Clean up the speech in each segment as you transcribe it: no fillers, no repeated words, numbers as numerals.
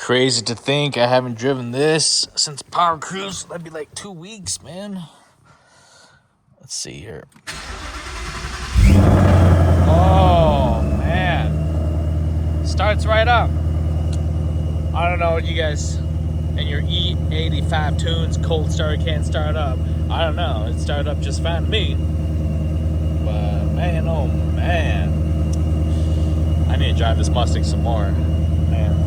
Crazy to think I haven't driven this since Power Cruise. That'd be like 2 weeks, man. Let's see here. Oh, man. Starts right up. I don't know what you guys and your E85 tunes cold starter can't start up. I don't know. It started up just fine to me. But man, oh man. I need to drive this Mustang some more. Man.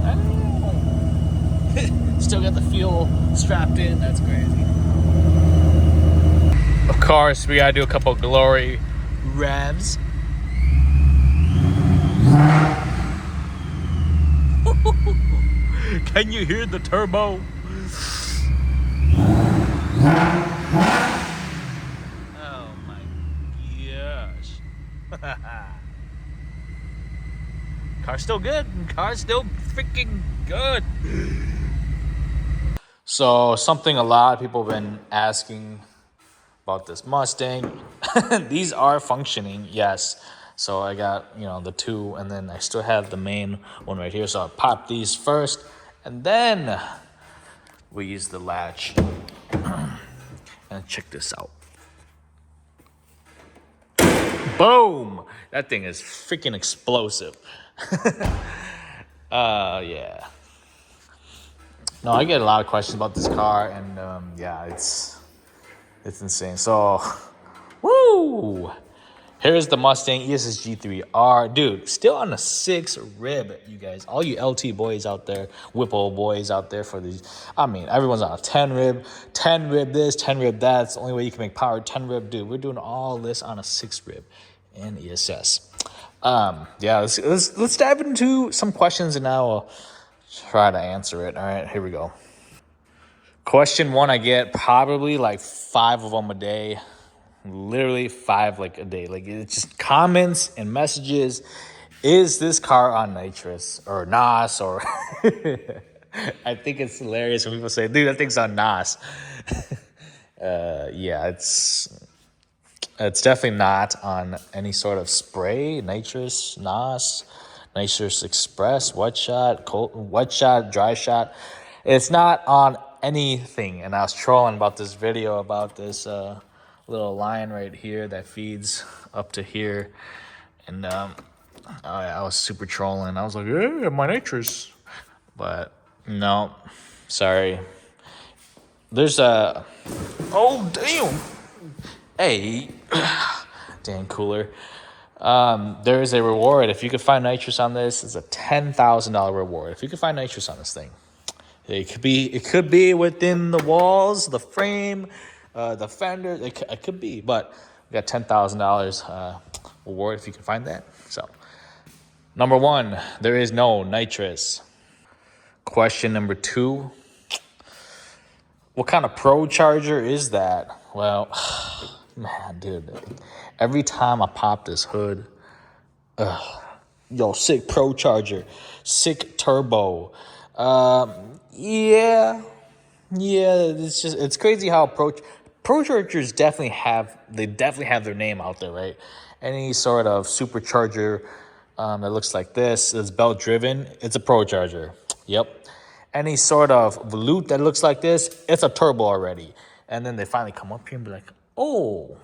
I don't know. Still got the fuel strapped in. That's crazy. Of course, we gotta do a couple glory revs. Can you hear the turbo? Oh my gosh. Car's still good. Car's still freaking good. So something a lot of people have been asking about this Mustang. These are functioning, yes. So I got, the two, and then I still have the main one right here. So I'll pop these first, and then we use the latch. And check this out. Boom! That thing is freaking explosive. Yeah. No, I get a lot of questions about this car, and yeah, it's insane. So, woo! Here's the Mustang ESS G3R. Dude, still on a 6 rib, you guys. All you LT boys out there, Whipple boys out there for these. I mean, everyone's on a 10 rib. 10 rib this, 10 rib that. It's the only way you can make power 10 rib. Dude, we're doing all this on a 6 rib and ESS. Yeah, let's dive into some questions, and now I'll try to answer it. All right, here we go. Question 1, I get probably like 5 of them a day. Literally 5 like a day. Like, it's just comments and messages. Is this car on nitrous or NOS? Or I think it's hilarious when people say, dude, that thing's on NOS. Yeah, it's definitely not on any sort of spray, nitrous, NOS, nitrous express, wet shot, dry shot. It's not on anything. And I was trolling about this video about this little line right here that feeds up to here, and I was super trolling. I was like, "Hey, my nitrous," but no, sorry. There's a oh damn, hey, damn cooler. There is a reward if you could find nitrous on this. It's a $10,000 reward if you could find nitrous on this thing. It could be within the walls, the frame, the fender. It could be, but we got $10,000 reward if you can find that. So, number 1, there is no nitrous. Question number 2, what kind of Pro Charger is that? Well, man, dude, every time I pop this hood, sick Pro Charger, sick turbo. Yeah, it's crazy how Pro Chargers definitely have their name out there, right? Any sort of supercharger that looks like this is belt driven, it's a Pro Charger. Yep. Any sort of volute that looks like this, it's a turbo already. And then they finally come up here and be like, oh,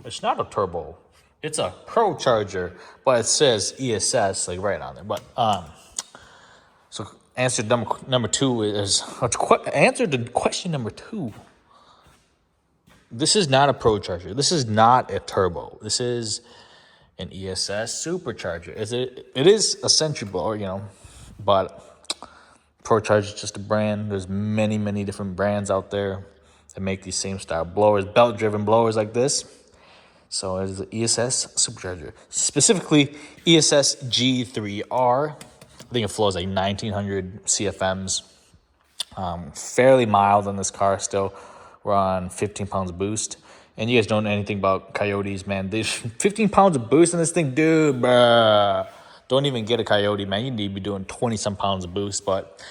it's not a turbo, it's a Pro Charger, but it says ESS like right on there. But so answer number 2 is answer to question number 2. This is not a Pro Charger. This is not a turbo. This is an ESS supercharger. It is a Century, but Pro Charger is just a brand. There's many, many different brands out there that make these same style blowers, belt-driven blowers like this. So it is the ESS supercharger, specifically ESS G3R. I think it flows like 1900 CFMs. Fairly mild on this car still. We're on 15 pounds of boost. And you guys don't know anything about Coyotes, man. There's 15 pounds of boost in this thing, dude. Bruh. Don't even get a Coyote, man. You need to be doing 20-some pounds of boost. But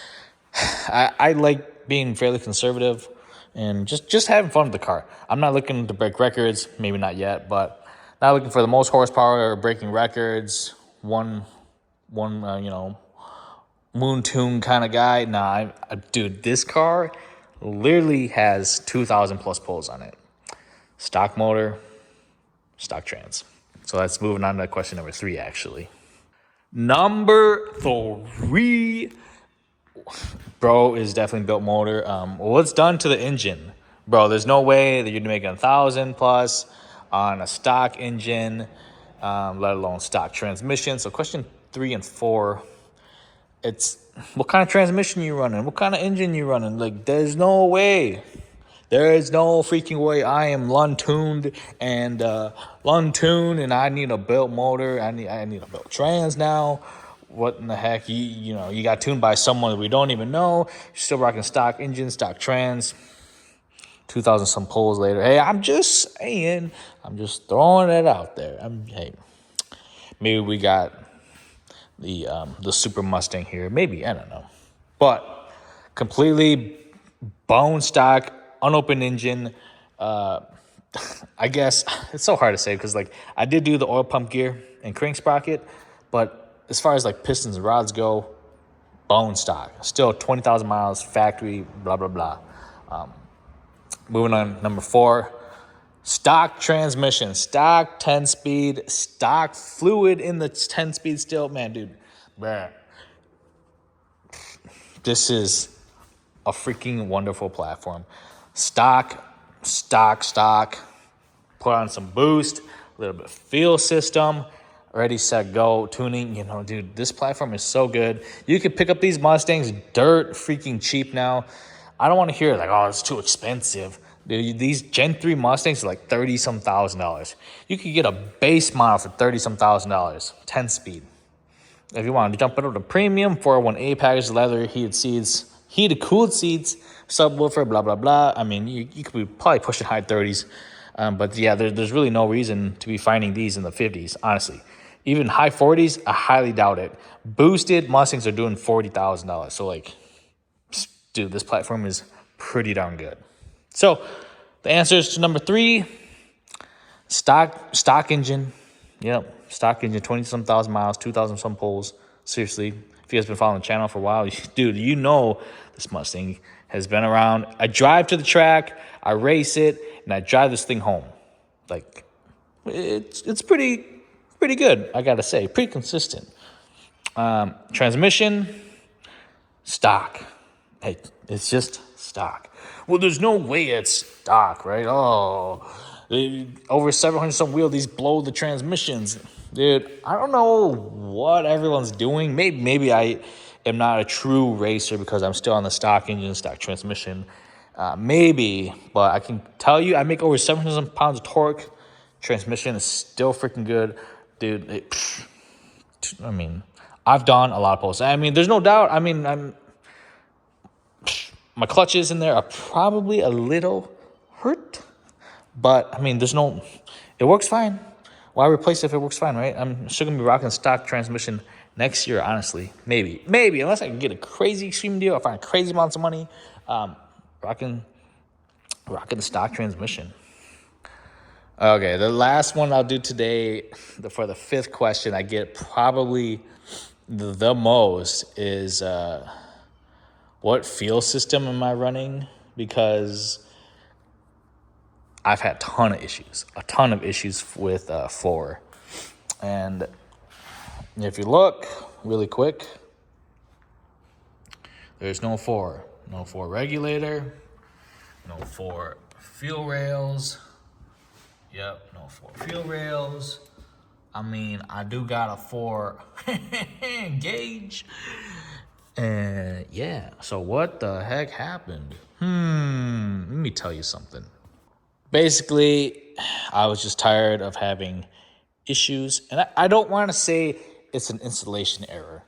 I like being fairly conservative and just having fun with the car. I'm not looking to break records. Maybe not yet, but not looking for the most horsepower or breaking records. One moon tune kind of guy. Nah, dude, this car literally has 2,000 plus poles on it. Stock motor, stock trans. So that's moving on to question number 3, actually. Number 3, bro, is definitely built motor. What's done to the engine, bro? There's no way that you're making 1,000 plus on a stock engine, let alone stock transmission. So question 3 and 4, it's what kind of transmission you running, what kind of engine you running. Like, there's no way. There is no freaking way I am Lund-tuned and I need a built motor. I need a built trans now. What in the heck? You got tuned by someone that we don't even know. You're still rocking stock engine, stock trans. 2,000 some poles later. Hey, I'm just saying. I'm just throwing it out there. Hey, maybe we got the Super Mustang here. Maybe, I don't know. But completely bone stock, unopened engine. I guess it's so hard to say because like I did do the oil pump gear and crank sprocket, but as far as like pistons and rods go, bone stock. Still 20,000 miles, factory, blah, blah, blah. Moving on, number 4, stock transmission, stock 10-speed, stock fluid in the 10-speed still. Man, dude, bruh. This is a freaking wonderful platform. Stock. Put on some boost, a little bit of feel system, ready, set, go, tuning. Dude, this platform is so good. You could pick up these Mustangs dirt freaking cheap now. I don't want to hear like, oh, it's too expensive. Dude, these Gen 3 Mustangs are like 30-some $1,000. You could get a base model for 30-some $1,000, 10-speed. If you want to jump into the premium 401A package, leather, heated seats, heated cooled seats, subwoofer, blah, blah, blah. I mean, you could be probably pushing high 30s. But yeah, there's really no reason to be finding these in the 50s, honestly. Even high 40s, I highly doubt it. Boosted Mustangs are doing $40,000. So like, dude, this platform is pretty darn good. So the answers to number 3, stock engine. Yep, stock engine, 20-some thousand miles, 2,000 some poles. Seriously, if you guys been following the channel for a while, dude, you know this Mustang has been around. I drive to the track, I race it, and I drive this thing home. Like, it's pretty good, I gotta say. Pretty consistent. Transmission, stock. Hey, it's just stock. Well, there's no way it's stock, right? Oh, over 700 some wheel, these blow the transmissions. Dude, I don't know what everyone's doing. Maybe I am not a true racer because I'm still on the stock engine, stock transmission. Maybe, but I can tell you I make over 700 some pounds of torque. Transmission is still freaking good. Dude, I've done a lot of posts. I mean, there's no doubt. I mean, my clutches in there are probably a little hurt, but I mean, it works fine. Why replace it if it works fine, right? I'm still gonna be rocking stock transmission next year, honestly. Maybe, unless I can get a crazy extreme deal, I find crazy amounts of money, rocking the stock transmission. Okay, the last one I'll do today for the 5th question, I get probably the most is what fuel system am I running? Because I've had a ton of issues with 4. And if you look really quick, there's no 4. No 4 regulator, no 4 fuel rails. Yep, no 4 fuel rails. I mean, I do got a 4 gauge. And yeah, so what the heck happened? Let me tell you something. Basically, I was just tired of having issues. And I don't want to say it's an installation error.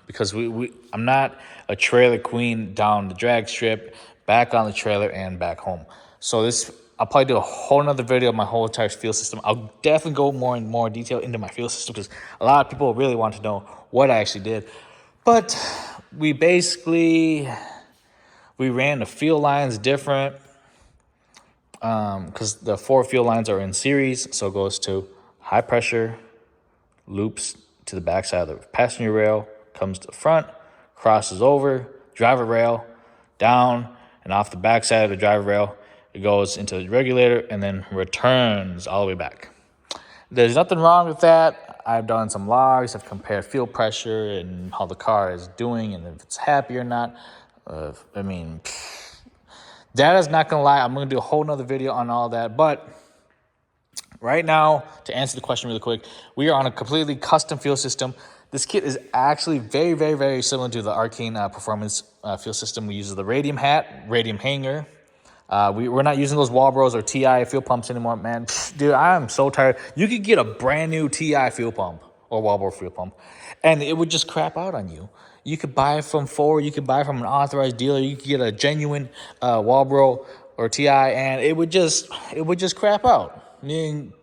Because I'm not a trailer queen down the drag strip, back on the trailer, and back home. So I'll probably do a whole nother video of my whole entire fuel system. I'll definitely go more and more detail into my fuel system because a lot of people really want to know what I actually did. But we ran the fuel lines different because the 4 fuel lines are in series. So it goes to high pressure loops to the backside of the passenger rail, comes to the front, crosses over, driver rail, down, and off the back side of the driver rail, it goes into the regulator and then returns all the way back. There's nothing wrong with that. I've done some logs. I've compared fuel pressure and how the car is doing and if it's happy or not. I mean, Data's not going to lie. I'm going to do a whole nother video on all that. But right now, to answer the question really quick, we are on a completely custom fuel system. This kit is actually very, very, very similar to the Arcane Performance fuel system. We use the radium hat, radium hanger. We're not using those Walbros or TI fuel pumps anymore, man. Dude, I am so tired. You could get a brand new TI fuel pump or Walbro fuel pump, and it would just crap out on you. You could buy it from Ford. You could buy it from an authorized dealer. You could get a genuine Walbro or TI, and it would just crap out. I mean,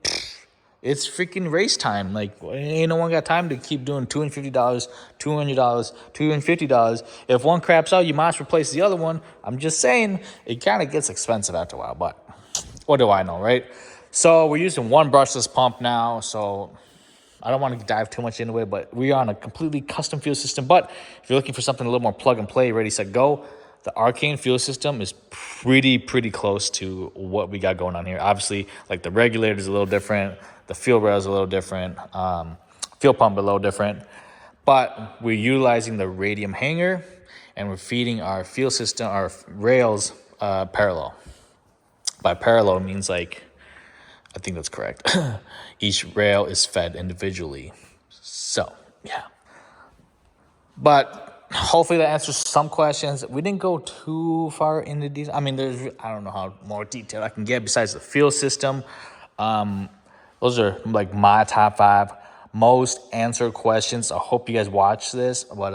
it's freaking race time. Like, ain't no one got time to keep doing $250, $200, $250. If one craps out, you must replace the other one. I'm just saying, it kind of gets expensive after a while, but what do I know, right? So we're using one brushless pump now, so I don't want to dive too much into it, but we are on a completely custom fuel system. But if you're looking for something a little more plug and play, ready, set, go, the Arcane fuel system is pretty close to what we got going on here. Obviously, like the regulator is a little different. The fuel rail is a little different. Fuel pump a little different. But we're utilizing the radium hanger, and we're feeding our fuel system, our rails, parallel. By parallel means like, I think that's correct. Each rail is fed individually. So, yeah. But hopefully that answers some questions. We didn't go too far into these. I mean, I don't know how more detailed I can get besides the fuel system. Those are like my top 5 most answered questions. I hope you guys watch this, but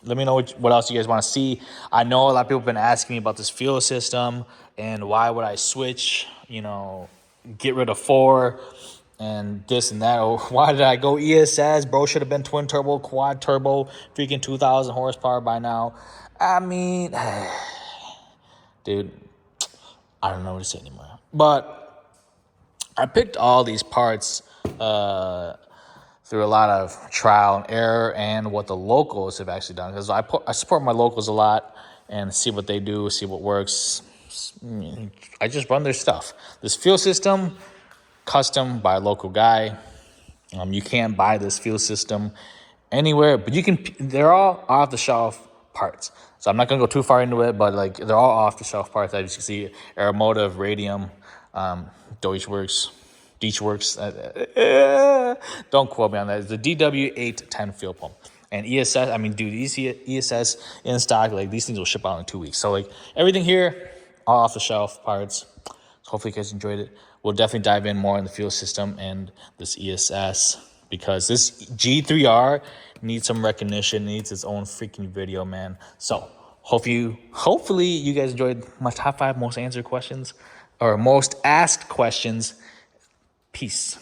let me know what else you guys want to see. I know a lot of people have been asking me about this fuel system and why would I switch, get rid of 4 and this and that. Or why did I go ESS? Bro, should have been twin turbo, quad turbo, freaking 2,000 horsepower by now. I mean, dude, I don't know what to say anymore. But I picked all these parts through a lot of trial and error and what the locals have actually done. Because I support my locals a lot and see what they do, see what works. I just run their stuff. This fuel system, custom by a local guy. You can't buy this fuel system anywhere, but you can. They're all off-the-shelf parts. So I'm not gonna go too far into it, but like they're all off-the-shelf parts. As you can see, Aeromotive, Radium, Deutschworks. Don't quote me on that. It's the DW810 fuel pump. And ESS, I mean, dude, ESS in stock, like these things will ship out in 2 weeks. So like everything here, all off the shelf parts. So hopefully you guys enjoyed it. We'll definitely dive in more in the fuel system and this ESS because this G3R needs some recognition, needs its own freaking video, man. So hopefully you guys enjoyed my top 5 most answered questions or most asked questions. Peace.